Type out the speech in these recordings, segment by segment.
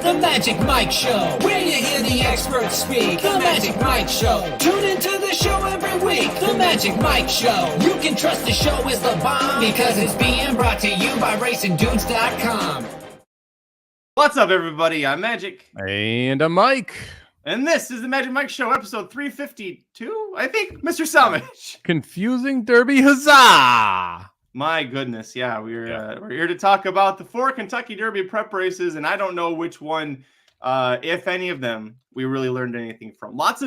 The Magic Mike Show, where you hear the experts speak. The Magic Mike Show. Tune into the show every week. The Magic Mike Show. You can trust the show is the bomb because it's being brought to you by RacingDudes.com. What's up, everybody? I'm Magic. And I'm Mike. And this is the Magic Mike Show, episode 352, I think, Mr. Somich. Confusing Derby Huzzah! My goodness, yeah, we're here to talk about the 4 Kentucky Derby prep races, and I don't know which one, if any of them, we really learned anything from. Lots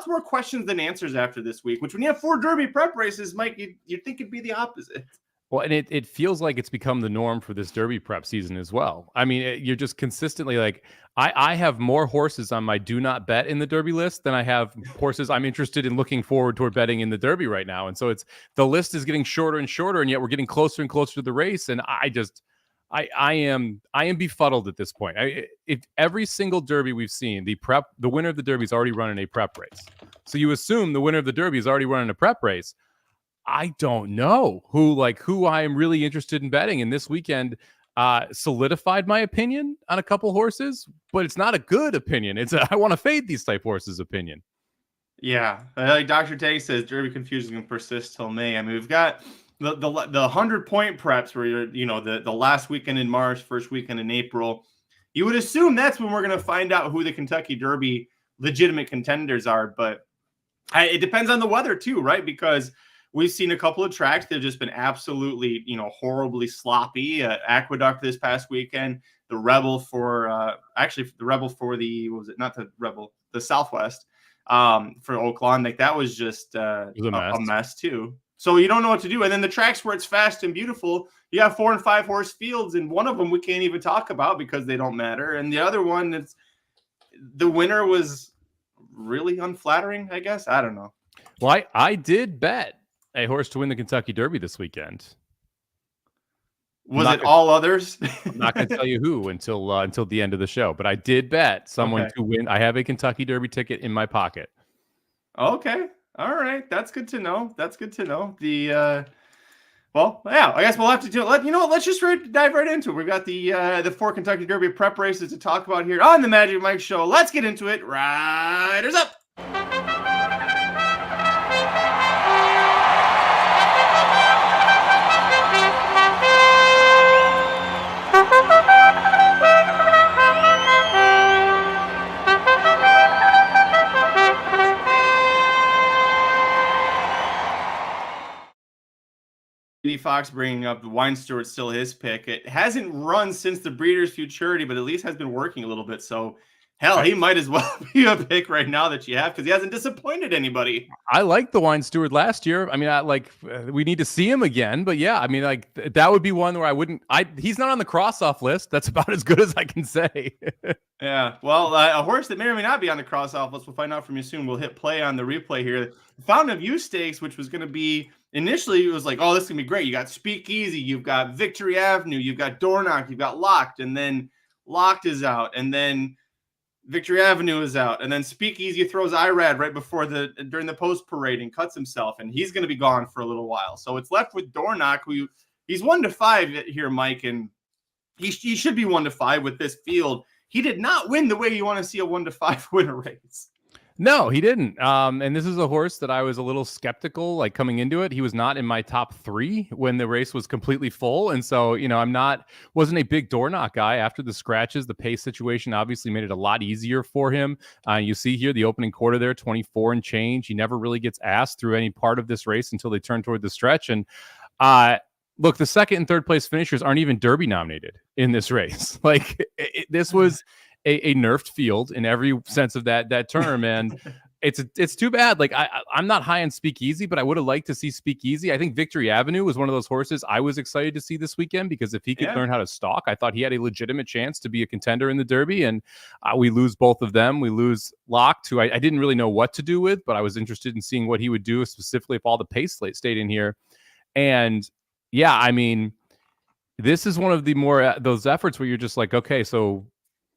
more questions than answers after this week, which when you have 4 Derby prep races, Mike, you'd think it'd be the opposite. Well, and it feels like it's become the norm for this Derby prep season as well. I mean, you're just consistently like, I have more horses on my do not bet in the Derby list than I have horses I'm interested in looking forward toward betting in the Derby right now. And so the list is getting shorter and shorter, and yet we're getting closer and closer to the race. And I am befuddled at this point. If every single Derby we've seen, the winner of the Derby is already running a prep race. So you assume the winner of the Derby is already running a prep race. I don't know who I am really interested in betting. And this weekend solidified my opinion on a couple horses, but it's not a good opinion. I want to fade these type horses opinion. Yeah. Like Dr. Tank says, Derby confusion is going to persist till May. I mean, we've got the 100-point preps where you're, the last weekend in March, first weekend in April. You would assume that's when we're going to find out who the Kentucky Derby legitimate contenders are. But it depends on the weather too, right? Because we've seen a couple of tracks that have just been absolutely, horribly sloppy. Aqueduct this past weekend, the Rebel for the Southwest for Oak Lawn. Like that was just a mess too. So you don't know what to do. And then the tracks where it's fast and beautiful, you have 4 and 5 horse fields, and one of them we can't even talk about because they don't matter. And the other one, the winner was really unflattering, I guess. I don't know. Well, I did bet a horse to win the Kentucky Derby this weekend. Was it all others? I'm not going to tell you who until the end of the show, but I did bet someone to win. I have a Kentucky Derby ticket in my pocket. Okay. All right. That's good to know. Well, yeah, I guess we'll have to do it. Let's just dive right into it. We've got the 4 Kentucky Derby prep races to talk about here on the Magic Mike Show. Let's get into it. Riders up. Fox bringing up the Wine Stewart, still his pick. It hasn't run since the Breeders' Futurity, but at least has been working a little bit. So, hell, he might as well be a pick right now that you have because he hasn't disappointed anybody. I liked the Wine Stewart last year. I mean, we need to see him again, but yeah, I mean, that would be one where he's not on the cross-off list. That's about as good as I can say. Yeah, well, a horse that may or may not be on the cross-off list, we'll find out from you soon. We'll hit play on the replay here. The Fountain of Youth Stakes, which was going to be, initially, it was like, oh, this is going to be great. You got Speakeasy, you've got Victory Avenue, you've got Dornoch, you've got Locked, and then Locked is out, and then Victory Avenue is out, and then Speakeasy throws Irad right before during the post parade and cuts himself, and he's going to be gone for a little while. So it's left with Dornoch, who he's 1-5 here, Mike, and he should be 1-5 with this field. He did not win the way you want to see a 1-5 winner race. No, he didn't. And this is a horse that I was a little skeptical, coming into it. He was not in my top 3 when the race was completely full. And so, wasn't a big Dornoch guy after the scratches. The pace situation obviously made it a lot easier for him. You see here the opening quarter there, 24 and change. He never really gets asked through any part of this race until they turn toward the stretch. And look, the second and third place finishers aren't even Derby nominated in this race. This was a nerfed field in every sense of that term. And it's too bad. I'm not high on Speakeasy, but I would have liked to see Speakeasy. I think Victory Avenue was one of those horses I was excited to see this weekend because if he could learn how to stalk, I thought he had a legitimate chance to be a contender in the Derby. And we lose both of them. We lose Locked, who I didn't really know what to do with, but I was interested in seeing what he would do, specifically if all the pace stayed in here. And yeah, I mean, this is one of the more those efforts where you're just like, okay, so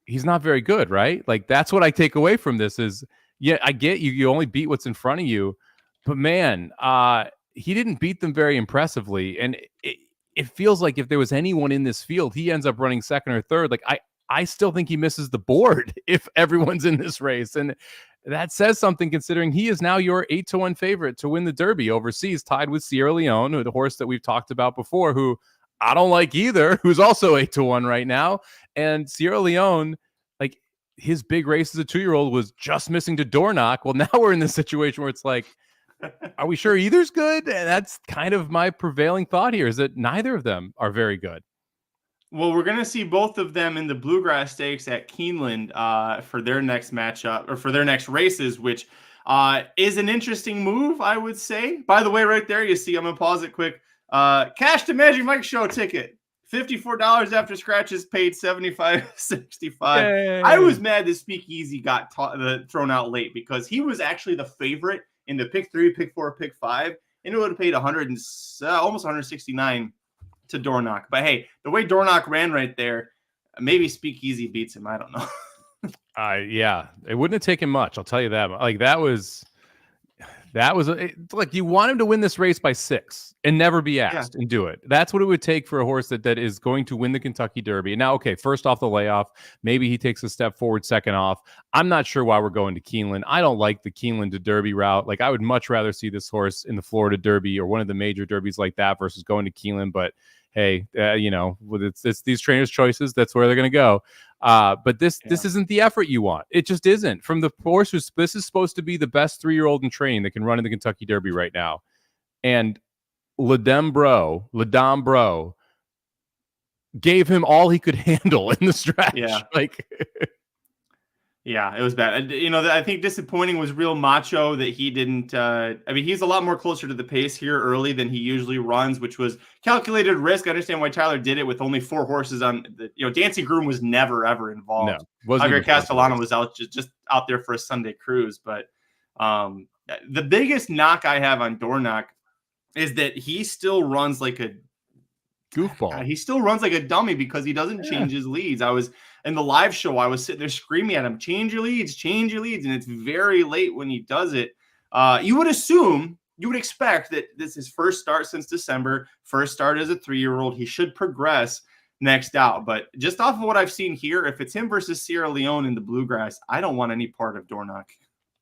he's not very good, right? That's what I take away from this is, yeah, I get you. You only beat what's in front of you, but man, he didn't beat them very impressively. And it feels like if there was anyone in this field, he ends up running second or third. I still think he misses the board if everyone's in this race. And that says something, considering he is now your 8-1 favorite to win the Derby overseas, tied with Sierra Leone, the horse that we've talked about before, who I don't like either, who's also 8-1 right now. And Sierra Leone, like, his big race as a 2-year-old was just missing to Dornoch. Well, now we're in this situation where it's like, are we sure either's good? And that's kind of my prevailing thought here, is that neither of them are very good. Well, we're going to see both of them in the Bluegrass Stakes at Keeneland for their next matchup, or for their next races, which is an interesting move, I would say. By the way, right there, you see, I'm going to pause it quick. Cash to Magic Mike show ticket. $54 after scratches, paid $75.65. Yay. I was mad that Speakeasy got thrown out late, because he was actually the favorite in the pick 3, pick 4, pick 5, and it would have paid almost $169 to Dornoch. But hey, the way Dornoch ran right there, maybe Speakeasy beats him. I don't know. Yeah, it wouldn't have taken much. I'll tell you that. Like, that was like, you want him to win this race by 6 and never be asked and do it. That's what it would take for a horse that is going to win the Kentucky Derby. Now, okay, first off the layoff, maybe he takes a step forward, second off. I'm not sure why we're going to Keeneland. I don't like the Keeneland to Derby route. Like, I would much rather see this horse in the Florida Derby or one of the major derbies like that versus going to Keeneland. But hey, it's these trainers' choices. That's where they're going to go. But this isn't the effort you want. It just isn't. From the horse this is supposed to be the best 3-year-old in training that can run in the Kentucky Derby right now. And Ladam Bro gave him all he could handle in the stretch. Yeah. Yeah, it was bad. I think disappointing was Real Macho, that he didn't. He's a lot more closer to the pace here early than he usually runs, which was calculated risk. I understand why Tyler did it with only 4 horses on. Dancing Groom was never ever involved. No, Javier Castellano was just out there for a Sunday cruise. But the biggest knock I have on Dornoch is that he still runs like a goofball. He still runs like a dummy because he doesn't change his leads. I was in the live show, I was sitting there screaming at him, change your leads. And it's very late when he does it. You would expect that this is his first start since December, first start as a 3-year-old. He should progress next out. But just off of what I've seen here, if it's him versus Sierra Leone in the Bluegrass, I don't want any part of Dornoch.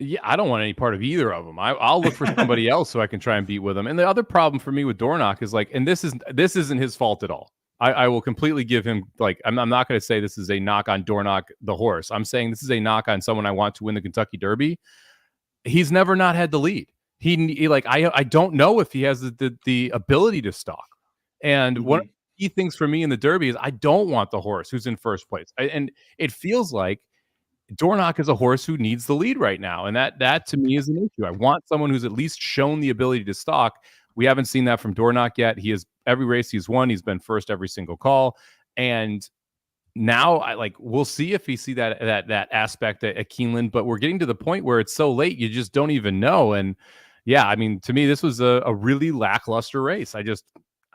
Yeah, I don't want any part of either of them. I'll look for somebody else so I can try and beat with him. And the other problem for me with Dornoch is, like, and this isn't his fault at all. I will completely give him, like, I'm not going to say this is a knock on Dornoch, the horse. I'm saying this is a knock on someone I want to win the Kentucky Derby. He's never not had the lead. I don't know if he has the ability to stalk. And one of the key things for me in the Derby is I don't want the horse who's in first place. And it feels like Dornoch is a horse who needs the lead right now. And that to me is an issue. I want someone who's at least shown the ability to stalk. We haven't seen that from Dornoch yet. He has every race he's won. He's been first every single call. And now we'll see if we see that aspect at Keeneland, but we're getting to the point where it's so late, you just don't even know. And yeah, I mean, to me, this was a really lackluster race. I don't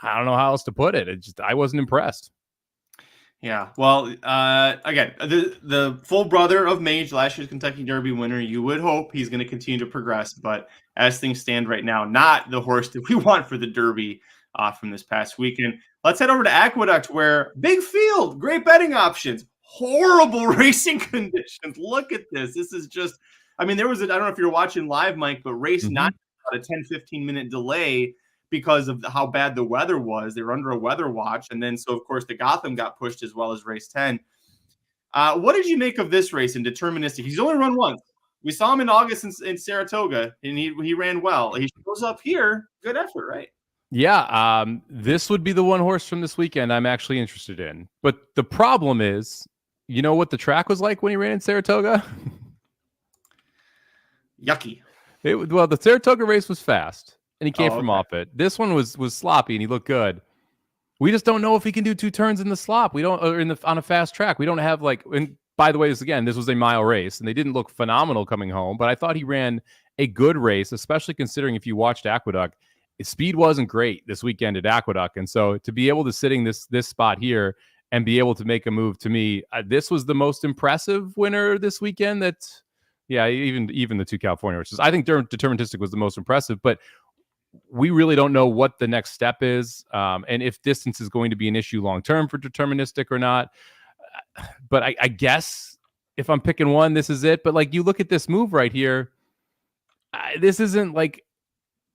know how else to put it. I wasn't impressed. Yeah, well, again, the full brother of Mage, last year's Kentucky Derby winner, you would hope he's going to continue to progress, but as things stand right now, not the horse that we want for the Derby from this past weekend. Let's head over to Aqueduct, where big field, great betting options, horrible racing conditions. Look at this. This is just, there was I don't know if you're watching live, Mike, but race 9 about a 10-15 minute delay because of how bad the weather was. They were under a weather watch. And then, so of course, the Gotham got pushed as well as race 10. What did you make of this race in deterministic? He's only run once. We saw him in August in Saratoga, and he ran well. He shows up here. Good effort, right? Yeah. This would be the one horse from this weekend I'm actually interested in. But the problem is, you know what the track was like when he ran in Saratoga? Yucky. The Saratoga race was fast. And he came from off it. This one was sloppy, and he looked good. We just don't know if he can do 2 turns in the slop. We don't, or on a fast track. We don't have and by the way, this was a mile race, and they didn't look phenomenal coming home. But I thought he ran a good race, especially considering if you watched Aqueduct, his speed wasn't great this weekend at Aqueduct, and so to be able to sitting this spot here and be able to make a move, to me, this was the most impressive winner this weekend. Even the 2 California horses. I think Deterministic was the most impressive, but we really don't know what the next step is, and if distance is going to be an issue long-term for Deterministic or not. but I guess if I'm picking one, this is it. But like you look at this move right here, this isn't like,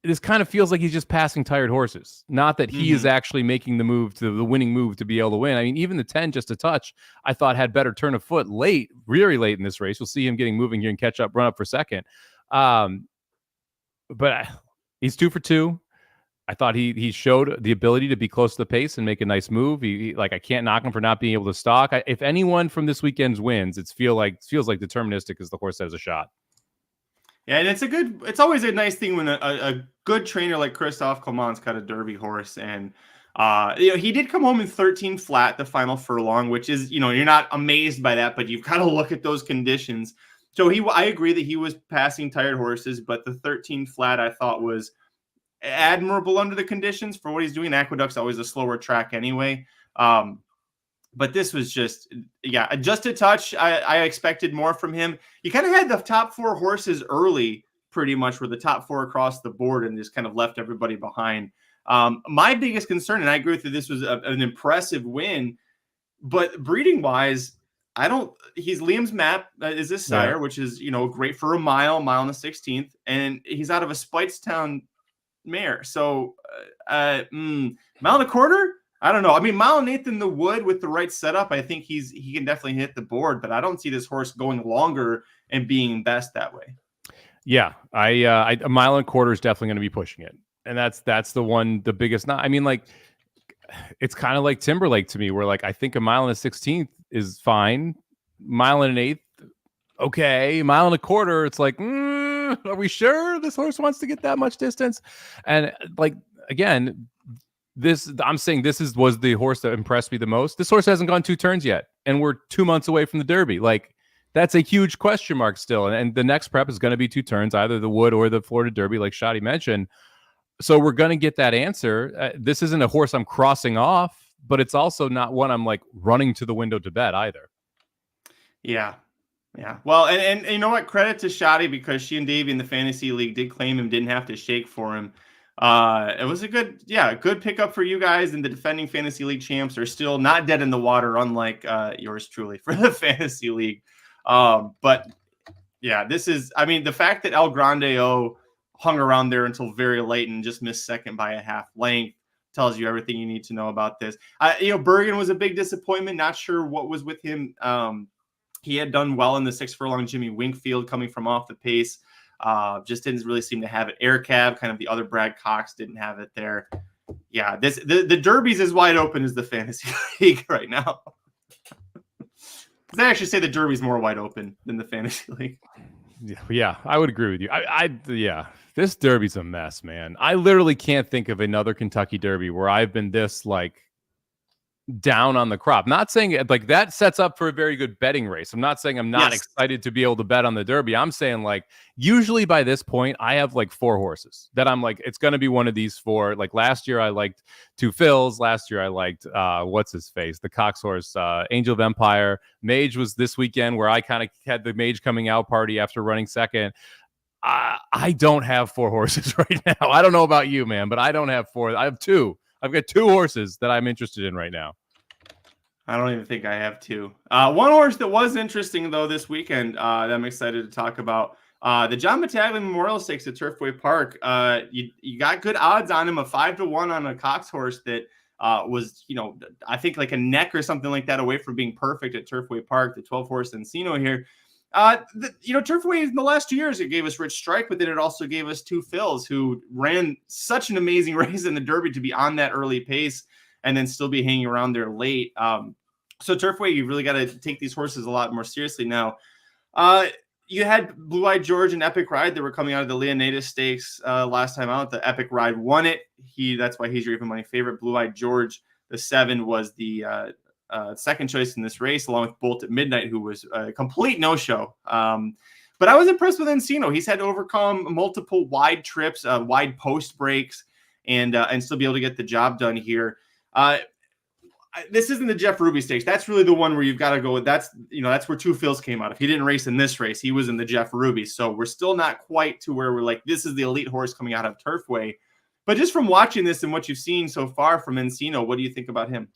this kind of feels like he's just passing tired horses. Not that he is actually making the move to the winning move to be able to win. I mean, even the 10 just a touch, I thought had better turn of foot late, very late in this race. We'll see him getting moving here and catch up, run up for second. But he's 2 for 2. I thought he showed the ability to be close to the pace and make a nice move. He I can't knock him for not being able to stalk. If anyone from this weekend's wins, feels like deterministic is the horse that has a shot. Yeah, and it's always a nice thing when a good trainer like Christophe Clement's got a Derby horse. And, he did come home in 13 flat, the final furlong, which is, you're not amazed by that, but you've got to look at those conditions. So I agree that he was passing tired horses, but the 13 flat I thought was admirable under the conditions for what he's doing. Aqueduct's always a slower track anyway. But this was just a touch. I expected more from him. He kind of had the top 4 horses early, pretty much were the top 4 across the board, and just kind of left everybody behind. My biggest concern, and I agree with you, this was an impressive win, but breeding wise, he's Liam's Map is his sire, which is, great for a mile in the 16th. And he's out of a Speightstown mare. So, mile and a quarter. I don't know. I mean, mile and eighth in the wood with the right setup, I think he can definitely hit the board, but I don't see this horse going longer and being best that way. Yeah, a mile and a quarter is definitely going to be pushing it, and that's the biggest. I mean, like, it's kind of like Timberlake to me, where like I think a mile and a 16th is fine, mile and an eighth, okay, mile and a quarter, it's like, are we sure this horse wants to get that much distance? And like again. I'm saying this was the horse that impressed me the most. This horse hasn't gone 2 turns yet, and we're 2 months away from the Derby. Like, that's a huge question mark still. And the next prep is going to be 2 turns, either the Wood or the Florida Derby, like Shadi mentioned. So we're going to get that answer. This isn't a horse I'm crossing off, but it's also not one I'm like running to the window to bet either. Yeah. Yeah. Well, and you know what? Credit to Shadi, because she and Davey in the fantasy league did claim him, didn't have to shake for him. It was a good pickup for you guys, and the defending fantasy league champs are still not dead in the water, unlike yours truly for the fantasy league. But yeah, the fact that El Grande O hung around there until very late and just missed second by a half length tells you everything you need to know about this. Bergen was a big disappointment. Not sure what was with him. He had done well in the 6 furlong Jimmy Winkfield coming from off the pace. Just didn't really seem to have it. Air Cab, kind of the other Brad Cox, didn't have it there. Yeah, the Derby's as wide open as the fantasy league right now. They actually say the Derby's more wide open than the fantasy league. Yeah, I would agree with you. This Derby's a mess, man. I literally can't think of another Kentucky Derby where I've been this like down on the crop. Not saying it like that sets up for a very good betting race. I'm not saying I'm not excited to be able to bet on the Derby. I'm saying like usually by this point I have like 4 horses that I'm like, it's going to be one of these 4. Like last year I liked 2 Phils. Last year I liked what's his face, the Cox horse, Angel of Empire. Mage was this weekend where I kind of had the Mage coming out party after running second. I don't have 4 horses right now. I don't know about you, man, but I don't have 4. I have 2. I've got 2 horses that I'm interested in right now. I don't even think I have 2. One horse that was interesting, though, this weekend that I'm excited to talk about, the John Battaglia Memorial Stakes at Turfway Park. You got good odds on him, a 5-1 on a Cox horse that was, I think like a neck or something like that away from being perfect at Turfway Park, the 12-horse Encino here. Turfway in the last 2 years, it gave us Rich Strike, but then it also gave us 2 Phils who ran such an amazing race in the Derby to be on that early pace and then still be hanging around there late. So Turfway, you really got to take these horses a lot more seriously now. You had Blue Eyed George and Epic Ride that were coming out of the Leonidas Stakes last time out. The Epic Ride won it. That's why he's your even money favorite. Blue Eyed George, the 7, was the second choice in this race, along with Bolt at Midnight, who was a complete no-show. But I was impressed with Encino. He's had to overcome multiple wide trips, wide post breaks, and still be able to get the job done here. This isn't the Jeff Ruby Stakes. That's really the one where you've got to go with. That's where 2 Phils came out of. He didn't race in this race. He was in the Jeff Ruby. So we're still not quite to where we're like, this is the elite horse coming out of Turfway. But just from watching this and what you've seen so far from Encino, what do you think about him?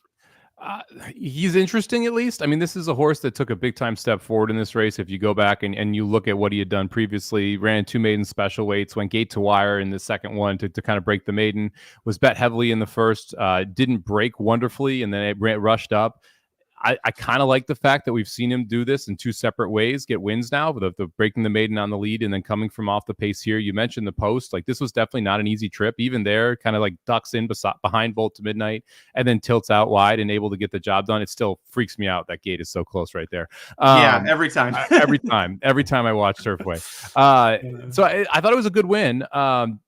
He's interesting, at least. I mean, this is a horse that took a big time step forward in this race. If you go back and you look at what he had done previously, ran 2 maiden special weights, went gate to wire in the second one to kind of break the maiden, was bet heavily in the first, didn't break wonderfully, and then it rushed up. I kind of like the fact that we've seen him do this in 2 separate ways, get wins now, with the breaking the maiden on the lead and then coming from off the pace here. You mentioned the post. Like, this was definitely not an easy trip. Even there, kind of like ducks in behind Bolt to Midnight and then tilts out wide and able to get the job done. It still freaks me out. That gate is so close right there. Yeah, every time. every time I watch Turfway. So I thought it was a good win.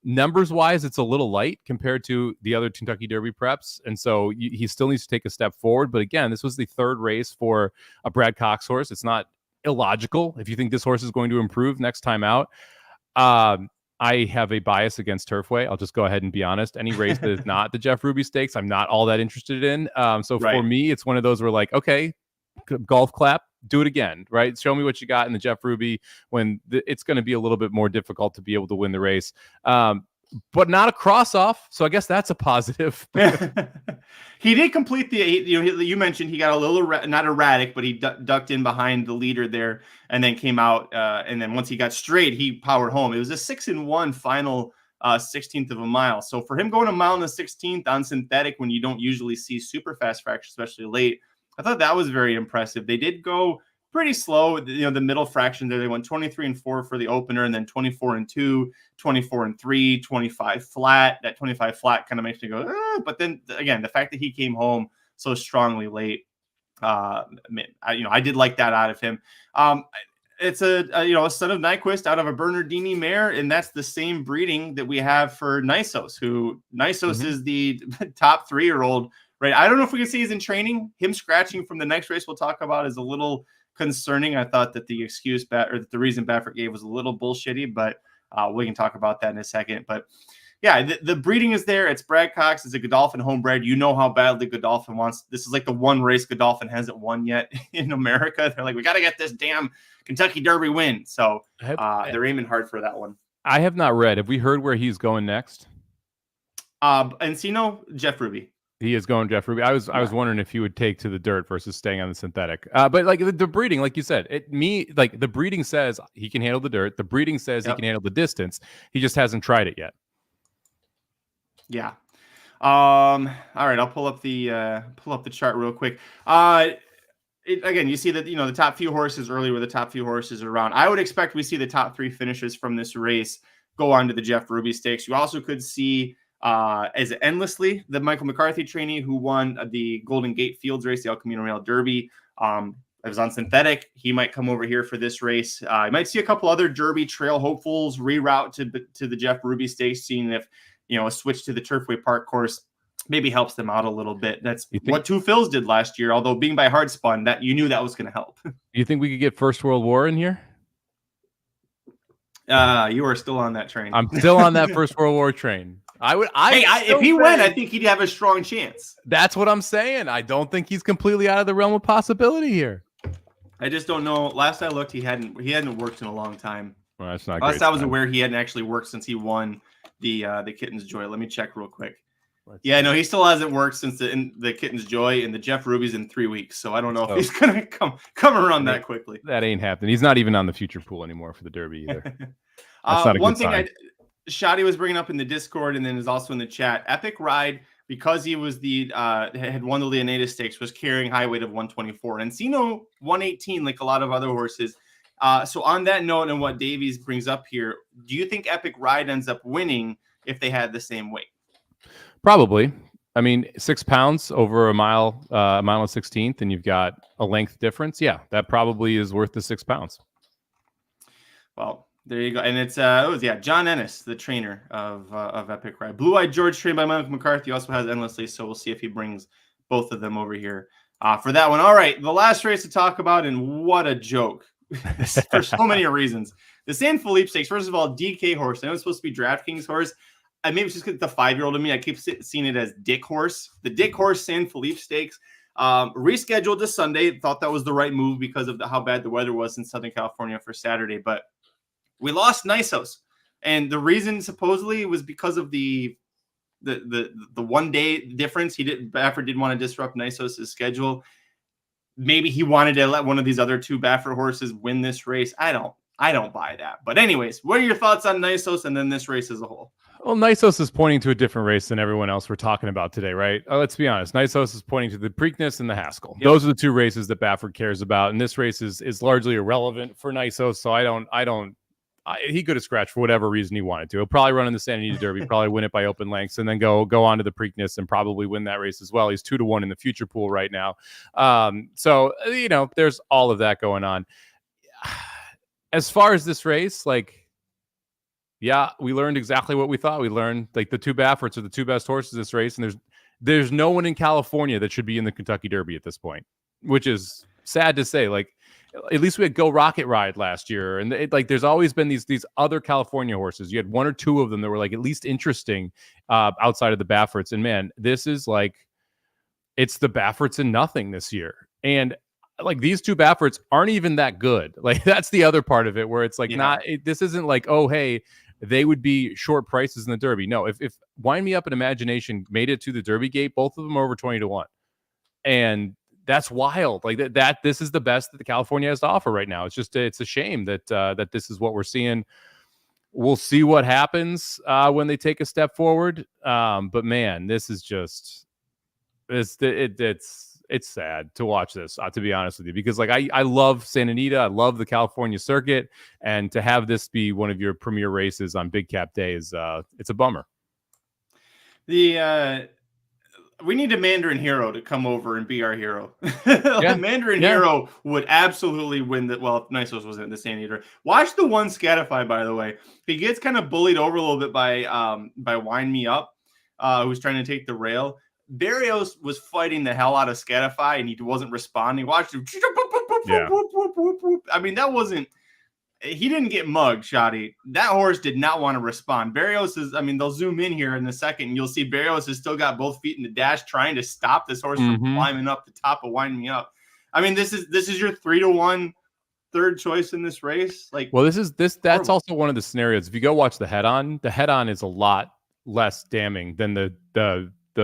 Numbers wise, it's a little light compared to the other Kentucky Derby preps. And so he still needs to take a step forward. But again, this was the third race for a Brad Cox horse. It's not illogical if you think this horse is going to improve next time out. I have a bias against Turfway. I'll just go ahead and be honest. Any race that is not the Jeff Ruby Stakes, I'm not all that interested in. For me, it's one of those where, like, okay, golf clap, do it again, right? Show me what you got in the Jeff Ruby when it's going to be a little bit more difficult to be able to win the race. But not a cross off. So I guess that's a positive. He did complete the 8. You mentioned he got a little not erratic, but he ducked in behind the leader there and then came out. And then once he got straight, he powered home. It was a 6-1 final 16th of a mile. So for him going a mile and a 16th on synthetic when you don't usually see super fast fractions, especially late, I thought that was very impressive. They did go pretty slow. The middle fraction there, they went 23-4 for the opener, and then 24-2, 24-3, 25 flat. That 25 flat kind of makes me go, but then again, the fact that he came home so strongly late, I did like that out of him. It's a son of Nyquist out of a Bernardini mare, and that's the same breeding that we have for Nysos, who Nysos is the top 3-year-old, right? I don't know if we can say he's in training. Him scratching from the next race we'll talk about is a little concerning. I thought that the the reason Baffert gave was a little bullshitty, but we can talk about that in a second. But yeah, the breeding is there. It's Brad Cox. It's a Godolphin homebred. You know how badly Godolphin wants. This is like the one race Godolphin hasn't won yet in America. They're like, we got to get this damn Kentucky Derby win. So they're aiming hard for that one. I have not read. Have we heard where he's going next? Encino, Jeff Ruby. He is going Jeff Ruby. I was wondering if he would take to the dirt versus staying on the synthetic. But like the breeding, like you said, the breeding says he can handle the dirt. The breeding says he can handle the distance. He just hasn't tried it yet. Yeah. All right. I'll pull up the chart real quick. Again, you see that the top few horses early were the top few horses around. I would expect we see the top 3 finishers from this race go on to the Jeff Ruby Stakes. You also could see as endlessly the Michael McCarthy trainee who won the Golden Gate Fields race, the El Camino Real Derby. It was on synthetic. He might come over here for this race. You might see a couple other Derby trail hopefuls reroute to the Jeff Ruby Stakes, seeing if a switch to the Turfway Park course maybe helps them out a little bit. That's what Two Phils did last year. Although being by hard spun, that you knew that was going to help. You think we could get First World War in here? You are still on that train. I'm still on that First World War train. If he went, I think he'd have a strong chance. That's what I'm saying. I don't think he's completely out of the realm of possibility here. I just don't know. Last I looked, he hadn't worked in a long time. Well, that's not Last I was aware, he hadn't actually worked since he won the Kitten's Joy. Let me check real quick. No, he still hasn't worked since the Kitten's Joy, and the Jeff Ruby's in 3 weeks. So I don't know if he's gonna come around that quickly. That ain't happening. He's not even on the future pool anymore for the Derby either. That's not a one good thing sign. Shotty was bringing up in the Discord and then is also in the chat. Epic Ride, because he was had won the Leonidas Stakes, was carrying high weight of 124. Encino 118, like a lot of other horses. So on that note, and what Davies brings up here, do you think Epic Ride ends up winning if they had the same weight? Probably. I mean, 6 pounds over a mile and 16th, and you've got a length difference. Yeah, that probably is worth the 6 pounds. Well, there you go. And it's John Ennis, the trainer of Epic Ride. Blue Eyed George, trained by Michael McCarthy, also has Endlessly, so we'll see if he brings both of them over here for that one. All right, the last race to talk about, and what a joke for so many reasons. The San Felipe Stakes, first of all, DK horse. I know it's supposed to be DraftKings horse. Maybe it's just because the 5-year-old in me, I keep seeing it as Dick Horse. The Dick Horse San Felipe Stakes rescheduled to Sunday. Thought that was the right move because of how bad the weather was in Southern California for Saturday, but we lost Nysos. And the reason supposedly was because of the the 1 day difference. Baffert didn't want to disrupt Nisos' schedule. Maybe he wanted to let one of these other two Baffert horses win this race. I don't buy that. But anyways, what are your thoughts on Nisos and then this race as a whole? Well, Nisos is pointing to a different race than everyone else we're talking about today, right? Let's be honest. Nisos is pointing to the Preakness and the Haskell. Yep. Those are the two races that Baffert cares about, and this race is largely irrelevant for Nisos. So he could have scratched for whatever reason he wanted to. He'll probably run in the Santa Anita Derby, probably win it by open lengths, and then go on to the Preakness and probably win that race as well. He's 2-1 in the future pool right now. So there's all of that going on. As far as this race, yeah, we learned exactly what we thought. We learned the two Bafferts are the two best horses in this race, and there's no one in California that should be in the Kentucky Derby at this point, which is sad to say. At least we had Go Rocket Ride last year, and there's always been these other California horses. You had one or two of them that were at least interesting outside of the Bafferts, and man, this is it's the Bafferts and nothing this year, and these two Bafferts aren't even that good. That's the other part of it, where it's this isn't oh, hey, they would be short prices in the Derby. No, if Wind Me Up and Imagination made it to the Derby gate, both of them are over 20-1, and that's wild. This is the best that the California has to offer right now. It's a shame that this is what we're seeing. We'll see what happens when they take a step forward. But man, this is just it's sad to watch this, to be honest with you, because I love Santa Anita, I love the California circuit, and to have this be one of your premier races on Big Cap Day is it's a bummer. We need a Mandarin Hero to come over and be our hero. Mandarin Hero would absolutely win that. Well, if Nisos wasn't in the Santa Anita. Watch the one Scatify, by the way. He gets kind of bullied over a little bit by Wind Me Up, who's trying to take the rail. Barrios was fighting the hell out of Scatify, and he wasn't responding. Watch him. Yeah. I mean, he didn't get mugged, Shoddy. That horse did not want to respond. Barrios they'll zoom in here in a second, and you'll see Barrios has still got both feet in the dash trying to stop this horse from climbing up the top of Wind Me Up. I mean, this is your 3-1 third choice in this race. That's also one of the scenarios. If you go watch the head on is a lot less damning than the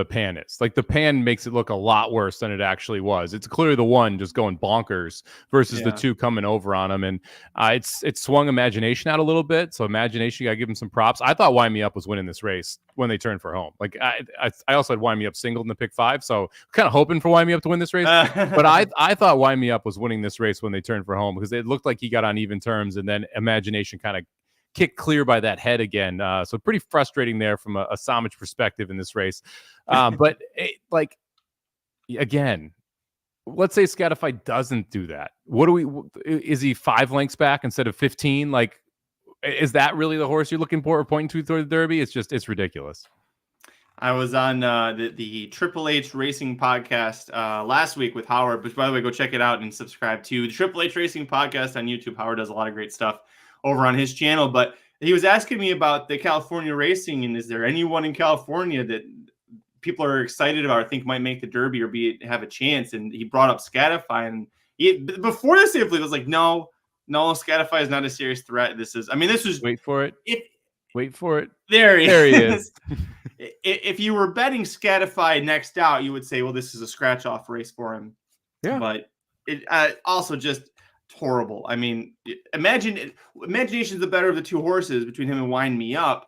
pan is. The pan makes it look a lot worse than it actually was. It's clearly the one just going bonkers versus the two coming over on him, and it's swung Imagination out a little bit. So Imagination, you gotta give him some props. I thought Wind Me Up was winning this race when they turned for home. I also had Wind Me Up singled in the pick 5, so kind of hoping for Wind Me Up to win this race. But I thought Wind Me Up was winning this race when they turned for home, because it looked like he got on even terms, and then Imagination kind of kicked clear by that head again. So pretty frustrating there from a Somich perspective in this race. But again, let's say Scatify doesn't do that. Is he 5 lengths back instead of 15? Is that really the horse you're looking for or pointing to toward the Derby? It's ridiculous. I was on the Triple H Racing podcast last week with Howard, which, by the way, go check it out and subscribe to the Triple H Racing podcast on YouTube. Howard does a lot of great stuff over on his channel, but he was asking me about the California racing, and is there anyone in California that people are excited about or think might make the Derby or have a chance? And he brought up Scatify, and before the safely, it was no, Scatify is not a serious threat. This was wait for it. Wait for it. There he is. If you were betting Scatify next out, you would say, well, this is a scratch off race for him. Yeah, but it also just horrible. I mean, Imagination's the better of the two horses between him and Wind Me Up.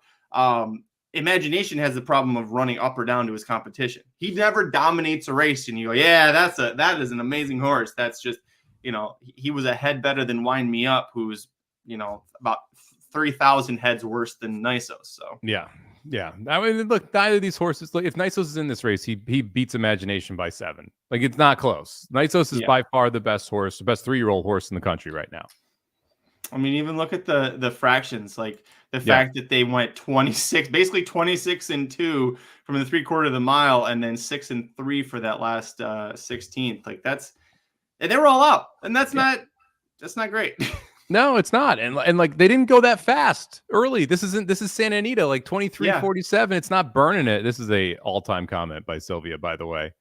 Imagination has the problem of running up or down to his competition. He never dominates a race, and you go, yeah, that is an amazing horse. That's just, he was a head better than Wind Me Up, who's about 3,000 heads worse than Nisos. So yeah. I mean, look, neither of these horses. If Nisos is in this race, he beats Imagination by 7. It's not close. Nisos is by far the best horse, the best 3-year-old horse in the country right now. I mean, even look at the fractions, the fact that they went 26, basically 26-2 from the 3/4 of the mile, and then 6-3 for that last 16th. And they were all out, and that's not great. No, it's not. And they didn't go that fast early. This is Santa Anita, 23:47. It's not burning it. This is a all-time comment by Sylvia, by the way.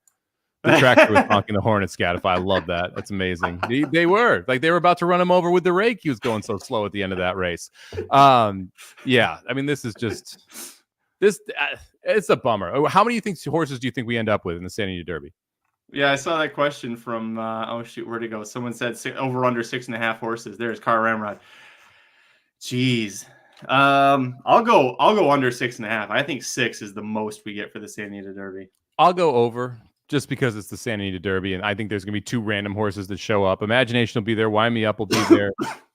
The tractor was honking the horn at Scatify. I love that. That's amazing. They were about to run him over with the rake. He was going so slow at the end of that race. Yeah. I mean, this is just This it's a bummer. How many horses do you think we end up with in the San Diego Derby? Yeah, I saw that question from oh shoot, where'd it go? Someone said over under 6.5 horses. There's Car Ramrod. Jeez. I'll go under 6.5. I think 6 is the most we get for the San Diego Derby. I'll go over just because it's the San Diego Derby, and I think there's gonna be 2 random horses that show up. Imagination will be there. Wind Me Up will be there.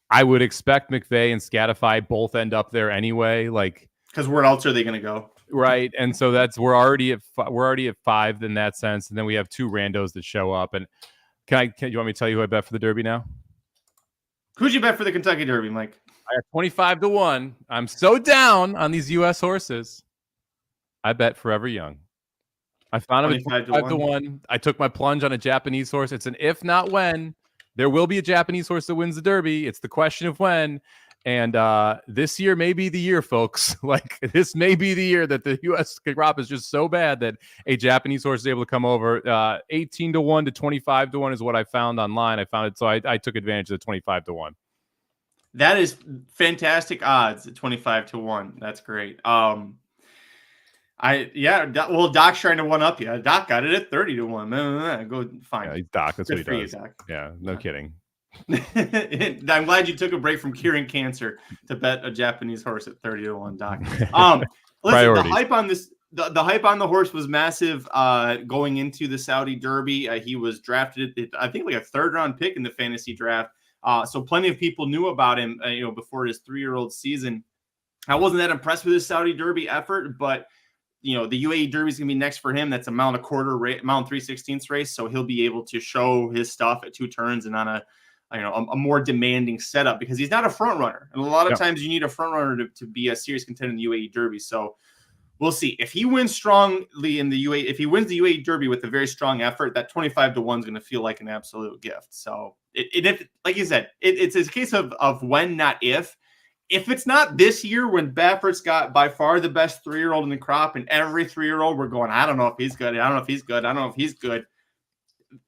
I would expect McVeigh and Scatify both end up there anyway. Like, because where else are they going to go? Right, and so we're already at 5 in that sense, and then we have 2 randos that show up. And can you want me to tell you who I bet for the Derby now? Who'd you bet for the Kentucky Derby, Mike? I have 25-1. I'm so down on these U.S. horses. I bet Forever Young. I found him at 25-1. I took my plunge on a Japanese horse. It's an if not when. There will be a Japanese horse that wins the Derby. It's the question of when. And this year may be the year, folks. Like, this may be the year that the U.S. crop is just so bad that a Japanese horse is able to come over. 18-1 to 25-1 is what I found online. I found it, so I took advantage of the 25-1. That is fantastic odds at 25-1. That's great. Doc's trying to one up you. Doc got it at 30-1. Go fine. Yeah, Doc, that's Good what he does. You, Doc. Yeah, no kidding. I'm glad you took a break from curing cancer to bet a Japanese horse at 30-1, Doc. Listen, the hype on this, the hype on the horse was massive going into the Saudi Derby. He was drafted at I think like a 3rd round pick in the fantasy draft. So plenty of people knew about him, before his 3-year-old season. I wasn't that impressed with his Saudi Derby effort, but the UAE Derby is going to be next for him. That's a mile and a quarter mile and 3/16 race. So he'll be able to show his stuff at 2 turns and on a more demanding setup, because he's not a front runner. And a lot of times you need a front runner to be a serious contender in the UAE Derby. So we'll see if he wins strongly in the UAE. If he wins the UAE Derby with a very strong effort, that 25-1 is going to feel like an absolute gift. So if, like you said, it's a case of when, not if. If it's not this year, when Baffert's got by far the best 3-year-old in the crop, and every 3-year-old we're going, I don't know if he's good. I don't know if he's good. I don't know if he's good.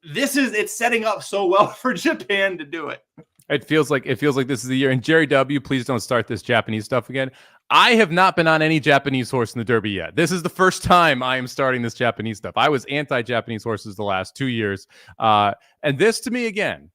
It's setting up so well for Japan to do it. It feels like this is the year. And Jerry W., please don't start this Japanese stuff again. I have not been on any Japanese horse in the Derby yet. This is the first time I am starting this Japanese stuff. I was anti-Japanese horses the last 2 years. And this, to me, again,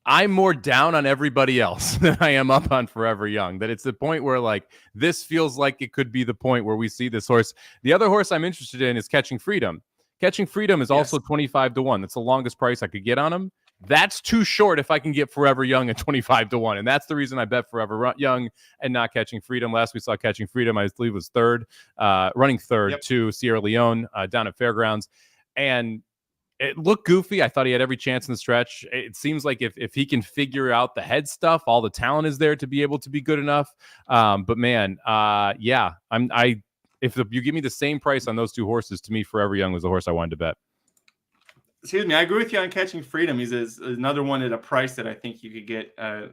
I'm more down on everybody else than I am up on Forever Young. That it's the point where, like, this feels like it could be the point where we see this horse. The other horse I'm interested in is Catching Freedom. Catching Freedom is also 25-1. That's the longest price I could get on him. That's too short if I can get Forever Young at 25-1. And that's the reason I bet Forever Young and not Catching Freedom. Last we saw Catching Freedom, I believe, was running third to Sierra Leone down at Fairgrounds. And it looked goofy. I thought he had every chance in the stretch. It seems like if he can figure out the head stuff, all the talent is there to be able to be good enough. But man, if you give me the same price on those 2 horses, to me, Forever Young was the horse I wanted to bet. Excuse me, I agree with you on Catching Freedom. He's another one at a price that I think you could get, a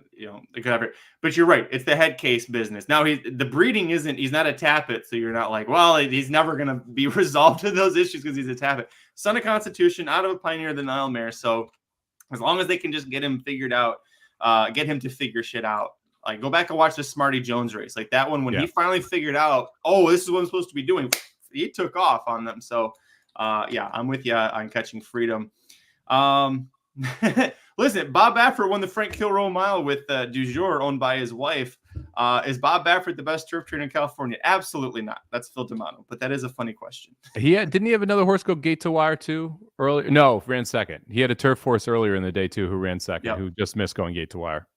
good effort. But you're right, it's the head case business. Now the breeding he's not a Tappet, so you're not like, well, he's never going to be resolved to those issues because he's a Tappet. Son of Constitution, out of a Pioneer of the Nile mare. So as long as they can just get him figured out, get him to figure shit out. Like, go back and watch the Smarty Jones race. Like that one, when he finally figured out, this is what I'm supposed to be doing, he took off on them. So I'm with you on Catching Freedom. Listen, Bob Baffert won the Frank Kilroe Mile with Du Jour, owned by his wife. Is Bob Baffert the best turf trainer in California? Absolutely not. That's Phil D'Amato, but that is a funny question. Didn't he have another horse go gate to wire too earlier? No, ran second. He had a turf horse earlier in the day too who ran second, who just missed going gate to wire.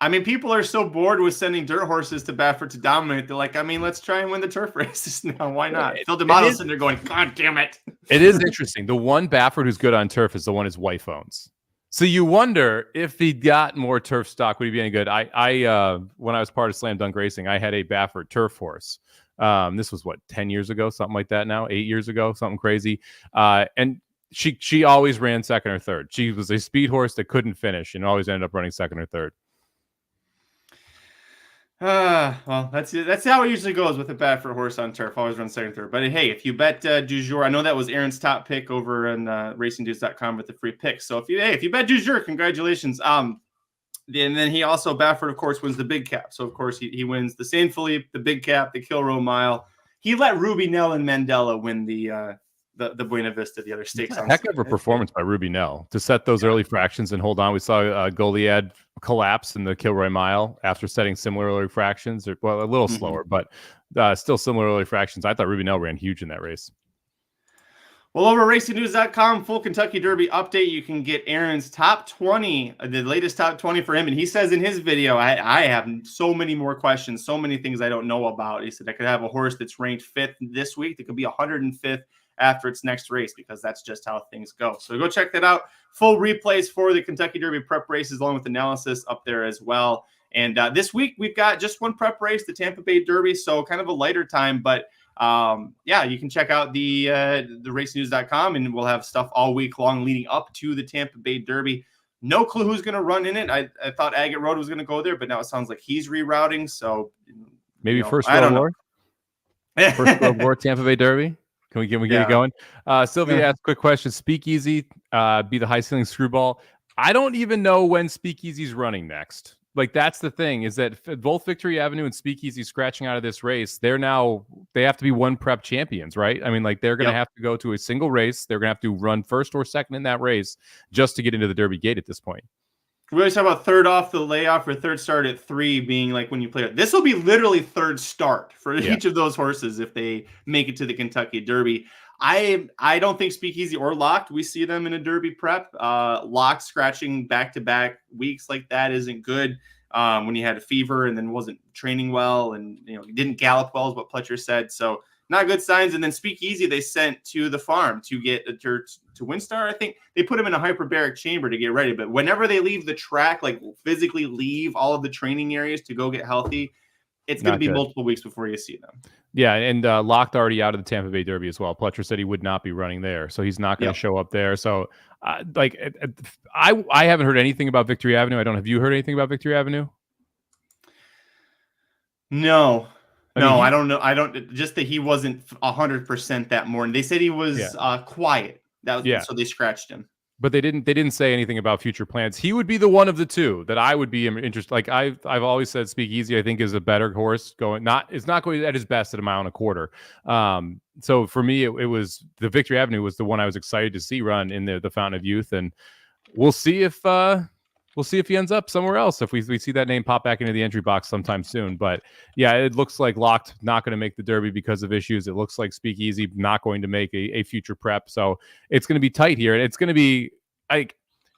I mean, people are so bored with sending dirt horses to Baffert to dominate. They're like, let's try and win the turf races now. Why not? Phil D'Amato's sitting there going, God damn it. It is interesting. The one Baffert who's good on turf is the one his wife owns. So you wonder if he got more turf stock, would he be any good? I when I was part of Slam Dunk Racing, I had a Baffert turf horse. This was 10 years ago, something like that now, 8 years ago, something crazy. And she always ran second or third. She was a speed horse that couldn't finish and always ended up running second or third. Well, that's how it usually goes with a Baffert horse on turf. Always run second, third. But hey, if you bet Du Jour, I know that was Aaron's top pick over on racingdudes.com with the free pick. So if you bet Du Jour, congratulations. And then he also, Baffert, of course, wins the big cap. So of course he wins the St. Philippe, the big cap, the Kilroe Mile. he let Ruby Nell and Mandela win the Buena Vista, the other stakes. Heck of a performance by Ruby Nell to set those early fractions and hold on. We saw Goliad collapse in the Kilroy Mile after setting similar early fractions, a little slower, but still similar early fractions. I thought Ruby Nell ran huge in that race. Well, over racingnews.com, full Kentucky Derby update. You can get Aaron's top 20, the latest top 20 for him. And he says in his video, I have so many more questions, so many things I don't know about. He said I could have a horse that's ranked 5th this week that could be 105th after its next race, because that's just how things go. So go check that out. Full replays for the Kentucky Derby prep races along with analysis up there as well. And this week we've got just one prep race, the Tampa Bay Derby. So kind of a lighter time, but you can check out the racenews.com, and we'll have stuff all week long leading up to the Tampa Bay Derby. No clue who's going to run in it. I thought Agate Road was going to go there, but now it sounds like he's rerouting. So maybe First World War. First World War Tampa Bay Derby. Can we get it going? Sylvia asked a quick question. Speakeasy, be the high ceiling screwball. I don't even know when Speakeasy's running next. Like, that's the thing, is that both Victory Avenue and Speakeasy scratching out of this race, they have to be one prep champions, right? I mean, like, they're going to have to go to a single race. They're going to have to run first or second in that race just to get into the Derby gate at this point. We always talk about third off the layoff or third start at 3 being like when you play it. This will be literally third start for each of those horses if they make it to the Kentucky Derby. I don't think Speakeasy or Locked, we see them in a Derby prep. Locked scratching back-to-back weeks like that isn't good. When you had a fever and then wasn't training well and didn't gallop well is what Pletcher said. So not good signs. And then Speakeasy they sent to the farm to get to Windstar. I think they put him in a hyperbaric chamber to get ready. But whenever they leave the track, like physically leave all of the training areas to go get healthy, it's going to be multiple weeks before you see them. Yeah, and Locked already out of the Tampa Bay Derby as well. Pletcher said he would not be running there, so he's not going to show up there. So, I haven't heard anything about Victory Avenue. Have you heard anything about Victory Avenue? No, I don't know. I don't. Just that he wasn't 100% that morning. They said he was quiet. That was so they scratched him. But they didn't say anything about future plans. He would be the one of the two that I would be interested. Like I've always said, Speakeasy I think is a better horse it's not going at his best at 1.25 miles. So for me, it was the Victory Avenue was the one I was excited to see run in the Fountain of Youth, and we'll see if he ends up somewhere else, if we see that name pop back into the entry box sometime soon. But yeah, it looks like Locked not going to make the Derby because of issues. It looks like Speakeasy not going to make a future prep. So it's going to be tight here. And it's going to be like,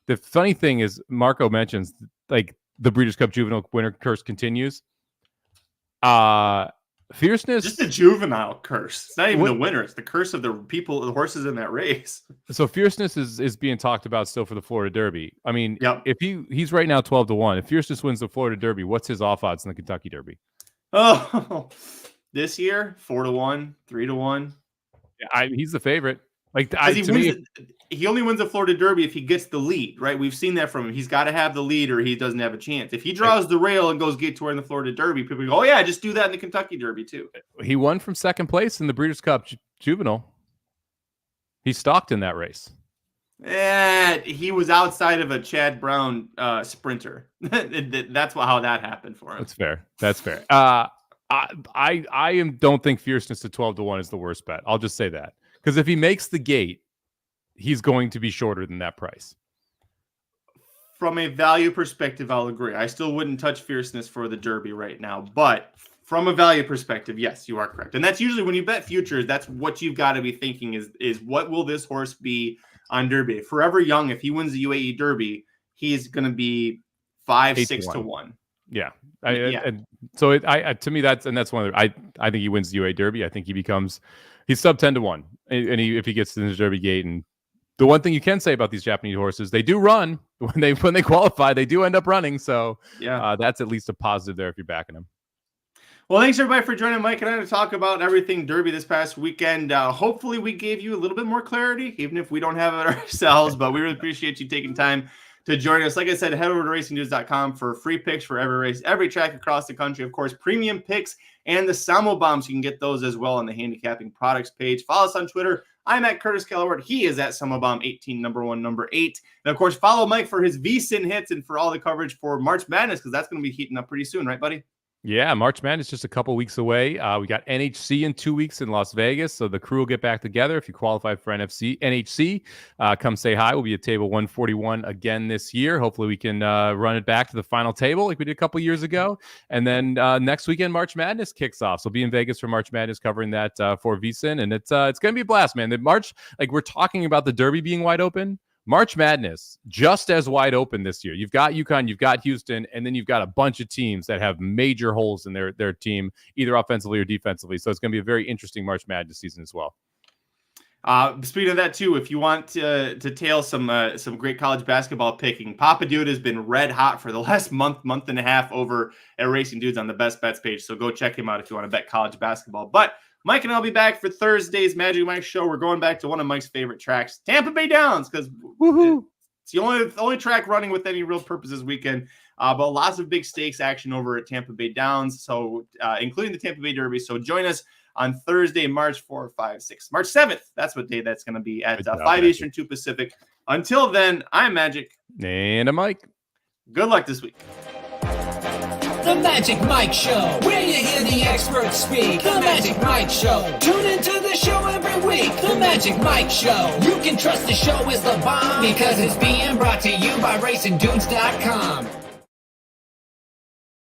the funny thing is Marco mentions like the Breeders' Cup Juvenile winner curse continues. Fierceness, just a juvenile curse. It's not even the winner. It's the curse of the horses in that race. So Fierceness is being talked about still for the Florida Derby. I mean, if he's right now 12-1. If Fierceness wins the Florida Derby, what's his off odds in the Kentucky Derby? Oh, this year 4-1, 3-1. He's the favorite. Like he only wins the Florida Derby if he gets the lead, right? We've seen that from him. He's got to have the lead or he doesn't have a chance. If he draws the rail and goes Gate Tour in the Florida Derby, people go, oh yeah, just do that in the Kentucky Derby too. He won from second place in the Breeders' Cup Juvenile. He stalked in that race. He was outside of a Chad Brown sprinter. That's how that happened for him. That's fair. I don't think Fierceness at 12-1 is the worst bet. I'll just say that. Because if he makes the gate, he's going to be shorter than that price. From a value perspective, I'll agree. I still wouldn't touch Fierceness for the Derby right now. But from a value perspective, yes, you are correct. And that's usually when you bet futures, that's what you've got to be thinking is what will this horse be on Derby? Forever Young, if he wins the UAE Derby, he's going to be 5-6-1. Yeah. So to me, that's one of the, I think he wins the UAE Derby. I think he's sub 10-1, and if he gets to the Derby gate. And the one thing you can say about these Japanese horses, they do run when they qualify. They do end up running. So that's at least a positive there if you're backing them. Well, thanks everybody for joining Mike and I to talk about everything Derby this past weekend. Hopefully we gave you a little bit more clarity, even if we don't have it ourselves. But we really appreciate you taking time to join us. Like I said, head over to racingnews.com for free picks for every race, every track across the country. Of course, premium picks and the Somobombs. You can get those as well on the handicapping products page. Follow us on Twitter. I'm at Curtis Kalleward. He is at Somobomb18, number 8. And of course, follow Mike for his VSIN hits and for all the coverage for March Madness, because that's going to be heating up pretty soon, right, buddy? Yeah, March Madness just a couple weeks away. We got NHC in 2 weeks in Las Vegas, so the crew will get back together. If you qualify for NHC, come say hi. We'll be at table 141 again this year. Hopefully, we can run it back to the final table like we did a couple years ago. And then next weekend, March Madness kicks off. So, we'll be in Vegas for March Madness, covering that for VSiN, and it's going to be a blast, man. The March, like we're talking about the Derby being wide open. March Madness, just as wide open this year. You've got UConn, you've got Houston, and then you've got a bunch of teams that have major holes in their team, either offensively or defensively. So it's going to be a very interesting March Madness season as well. Speaking of that, too, if you want to tail some great college basketball picking, Papa Dude has been red hot for the last month and a half over at Racing Dudes on the Best Bets page. So go check him out if you want to bet college basketball. But Mike and I'll be back for Thursday's Magic Mike show. We're going back to one of Mike's favorite tracks, Tampa Bay Downs, because it's the only track running with any real purpose this weekend. But lots of big stakes action over at Tampa Bay Downs, so including the Tampa Bay Derby. So join us on Thursday, March 4, 5, 6. March 7th, that's what day that's going to be at 5 Eastern, 2 Pacific. Until then, I'm Magic. And I'm Mike. Good luck this week. The Magic Mike Show, where you hear the experts speak. The Magic Mike Show. Tune into the show every week. The Magic Mike Show. You can trust the show is the bomb because it's being brought to you by RacingDudes.com.